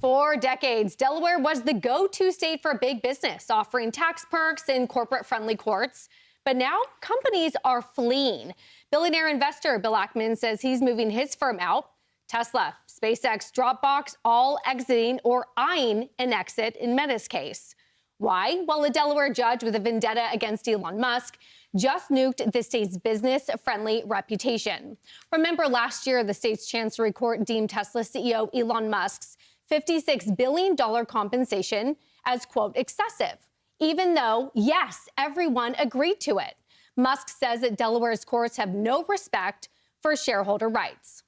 For decades, Delaware was the go-to state for big business, offering tax perks and corporate-friendly courts. But now companies are fleeing. Billionaire investor Bill Ackman says he's moving his firm out. Tesla, SpaceX, Dropbox, all exiting or eyeing an exit in Meta's case. Why? Well, a Delaware judge with a vendetta against Elon Musk just nuked the state's business-friendly reputation. Remember last year, the state's Chancery Court deemed Tesla CEO Elon Musk's $56 billion compensation as, quote, excessive, even though, yes, everyone agreed to it. Musk says that Delaware's courts have no respect for shareholder rights.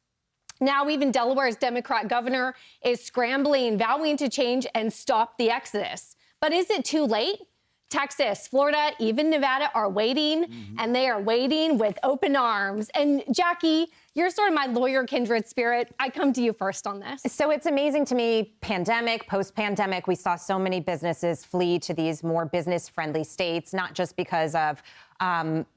Now, even Delaware's Democrat governor is scrambling, vowing to change and stop the exodus. But is it too late? Texas, Florida, even Nevada are waiting, and they are waiting with open arms. And Jackie, you're sort of my lawyer kindred spirit. I come to you first on this. So it's amazing to me, pandemic, post-pandemic, we saw so many businesses flee to these more business-friendly states, not just because of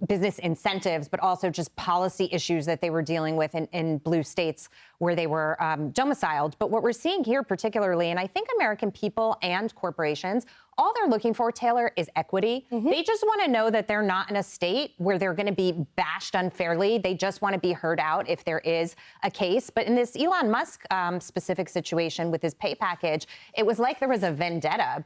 business incentives, but also just policy issues that they were dealing with in blue states where they were domiciled. But what we're seeing here particularly, and I think American people and corporations, all they're looking for, Taylor, is equity. They just want to know that they're not in a state where they're going to be bashed unfairly. They just want to be heard out if there is a case. But in this Elon Musk specific situation with his pay package, it was like there was a vendetta,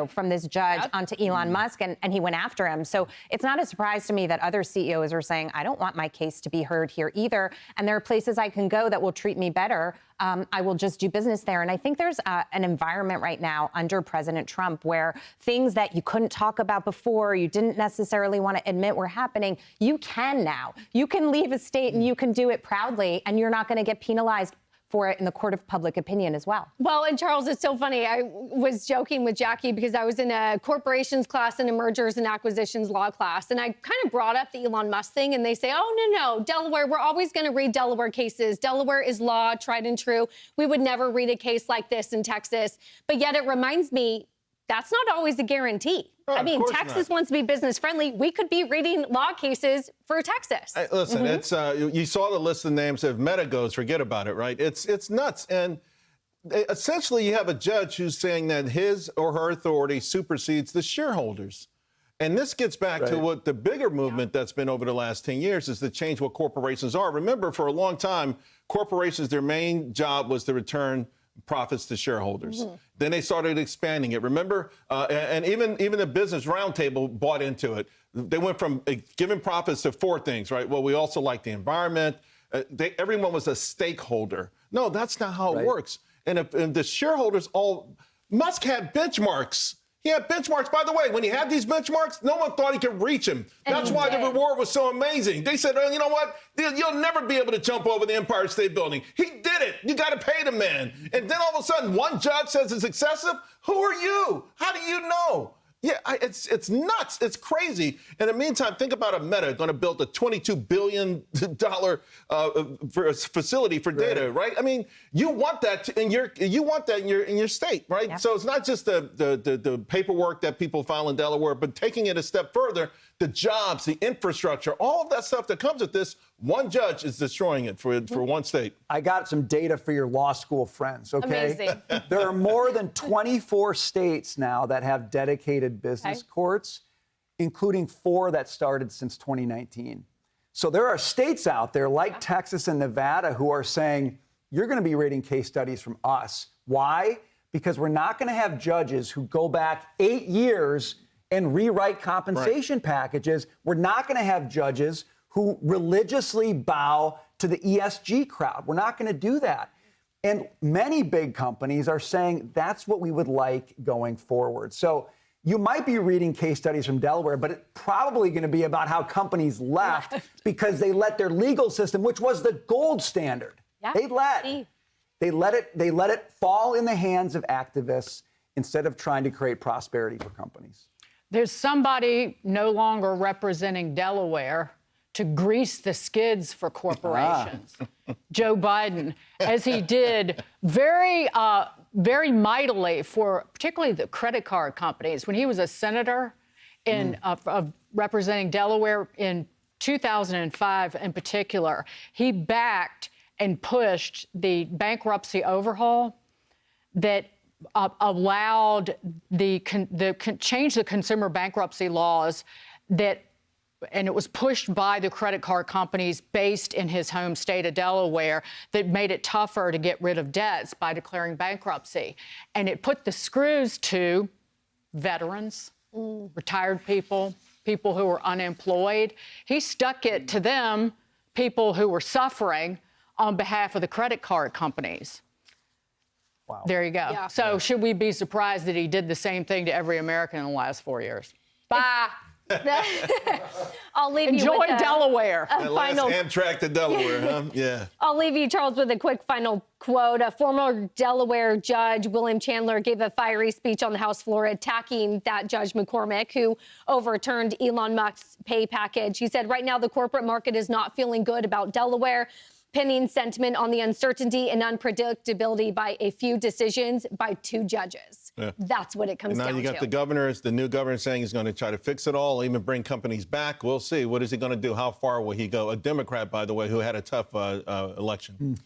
from this judge onto Elon Musk, and he went after him. So it's not a surprise to me that other CEOs are saying, I don't want my case to be heard here either. And there are places I can go that will treat me better. I will just do business there. And I think there's an environment right now under President Trump where things that you couldn't talk about before, you didn't necessarily want to admit were happening, you can now. You can leave a state and you can do it proudly, and you're not going to get penalized for it in the court of public opinion as well. Well, and Charles, it's so funny. I was joking with Jackie because I was in a corporations class and a mergers and acquisitions law class, and I kind of brought up the Elon Musk thing, and they say, oh, no, Delaware, we're always going to read Delaware cases. Delaware is law, tried and true. We would never read a case like this in Texas. But yet it reminds me, that's not always a guarantee. Oh, I mean, Texas wants to be business friendly. We could be reading law cases for Texas. Hey, listen, it's you saw the list of names. If Meta goes, forget about it, right? It's nuts. And essentially, you have a judge who's saying that his or her authority supersedes the shareholders. And this gets back to what the bigger movement that's been over the last 10 years is to change what corporations are. Remember, for a long time, corporations, their main job was to return profits to shareholders. Then they started expanding it. Remember, and even the Business Roundtable bought into it. They went from giving profits to 4 things, right? Well, we also like the environment. Everyone was a stakeholder. No, that's not how it works. And if the shareholders Musk had benchmarks. He had benchmarks. By the way, when he had these benchmarks, no one thought he could reach them. That's why the reward was so amazing. They said, oh, you know what? You'll never be able to jump over the Empire State Building. He did it. You got to pay the man. And then all of a sudden, one judge says it's excessive. Who are you? How do you know? Yeah, it's nuts. It's crazy. In the meantime, think about a Meta going to build a $22 billion for a facility for data, right? I mean, you want that in your state, right? Yep. So it's not just the paperwork that people file in Delaware, but taking it a step further, the jobs, the infrastructure, all of that stuff that comes with this. One judge is destroying it for one state. I got some data for your law school friends, okay? Amazing. There are more than 24 states now that have dedicated business courts, including 4 that started since 2019. So there are states out there like Texas and Nevada who are saying, you're going to be reading case studies from us. Why? Because we're not going to have judges who go back 8 years and rewrite compensation packages. We're not going to have judges who religiously bow to the ESG crowd. We're not going to do that. And many big companies are saying that's what we would like going forward. So you might be reading case studies from Delaware, but it's probably going to be about how companies left because they let their legal system, which was the gold standard, they let it fall in the hands of activists instead of trying to create prosperity for companies. There's somebody no longer representing Delaware to grease the skids for corporations. Joe Biden, as he did very mightily for particularly the credit card companies. When he was a senator of representing Delaware in 2005 in particular, he backed and pushed the bankruptcy overhaul. that allowed change the consumer bankruptcy laws and it was pushed by the credit card companies based in his home state of Delaware that made it tougher to get rid of debts by declaring bankruptcy. And it put the screws to veterans, retired people, people who were unemployed. He stuck it to them, people who were suffering on behalf of the credit card companies. Wow. There you go. Yeah. So should we be surprised that he did the same thing to every American in the last 4 years? Bye. I'll leave you Enjoy with Delaware. That last final. Amtrak to Delaware, huh? Yeah. I'll leave you, Charles, with a quick final quote. A former Delaware judge, William Chandler, gave a fiery speech on the House floor attacking that Judge McCormick, who overturned Elon Musk's pay package. He said, right now, the corporate market is not feeling good about Delaware, pinning sentiment on the uncertainty and unpredictability by a few decisions by two judges. Yeah. That's what it comes Now down to. you got the new governor saying he's going to try to fix it all, even bring companies back. We'll see. What is he going to do? How far will he go? A Democrat, by the way, who had a tough election.